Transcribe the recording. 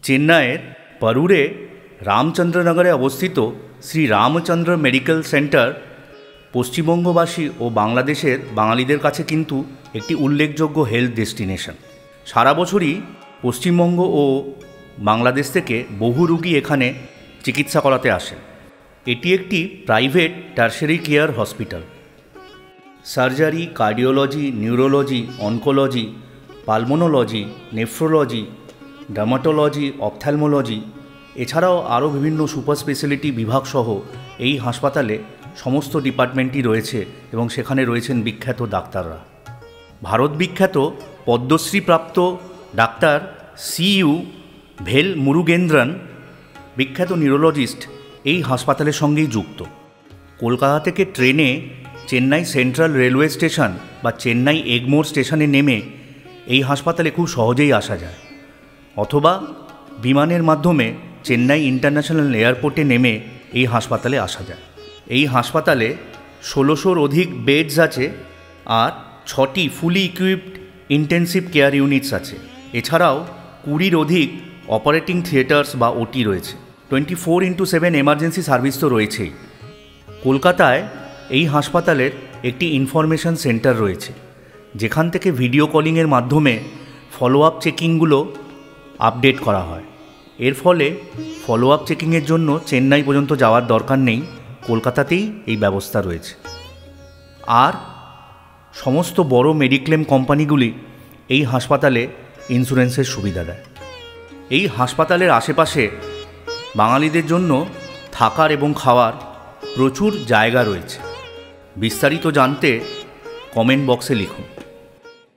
চেন্নাইয়ের পারুরে রামচন্দ্রনগরে অবস্থিত Shri Ramchandra medical centre পশ্চিমবঙ্গবাসী ও বাংলাদেশের বাঙালিদের কাছে কিন্তু একটি উল্লেখযোগ্য হেলথ ডেস্টিনেশন। সারা বছরই পশ্চিমবঙ্গ ও বাংলাদেশ থেকে বহু রোগী এখানে চিকিৎসা করাতে আসেন। এটি একটি private tertiary care hospital. Surgery, cardiology, neurology, oncology, pulmonology, nephrology, dermatology, ophthalmology এছাড়াও আরও বিভিন্ন সুপার স্পেশালিটি বিভাগসহ এই হাসপাতালে সমস্ত ডিপার্টমেন্টই রয়েছে এবং সেখানে রয়েছেন বিখ্যাত ডাক্তাররা। ভারত বিখ্যাত পদ্মশ্রীপ্রাপ্ত ডাক্তার CU ভেল মুরুগেন্দ্রন, বিখ্যাত নিউরোলজিস্ট, এই হাসপাতালের সঙ্গেই যুক্ত। কলকাতা থেকে ট্রেনে চেন্নাই সেন্ট্রাল রেলওয়ে স্টেশন বা চেন্নাই এগমোর স্টেশনে নেমে এই হাসপাতালে খুব সহজেই আসা যায়, অথবা বিমানের মাধ্যমে চেন্নাই ইন্টারন্যাশনাল এয়ারপোর্টে নেমে এই হাসপাতালে আসা যায়। এই হাসপাতালে 1600-র অধিক বেডস আছে আর 6টি ফুলি ইকুইপড ইন্টেন্সিভ কেয়ার ইউনিটস আছে। এছাড়াও 20-র অধিক অপারেটিং থিয়েটার্স বা OT রয়েছে। 24x7 এমার্জেন্সি সার্ভিস তো রয়েছেই। কলকাতায় এই হাসপাতালের একটি ইনফরমেশন সেন্টার রয়েছে, যেখান থেকে ভিডিও কলিংয়ের মাধ্যমে ফলো আপ চেকিংগুলো আপডেট করা হয়। এর ফলে ফলো আপ চেকিংয়ের জন্য চেন্নাই পর্যন্ত যাওয়ার দরকার নেই, কলকাতাতেই এই ব্যবস্থা রয়েছে। আর সমস্ত বড় মেডিক্লেম কোম্পানিগুলি এই হাসপাতালে ইন্স্যুরেন্সের সুবিধা দেয়। এই হাসপাতালের আশেপাশে বাঙালিদের জন্য থাকার এবং খাওয়ার প্রচুর জায়গা রয়েছে। বিস্তারিত জানতে কমেন্ট বক্সে লিখুন।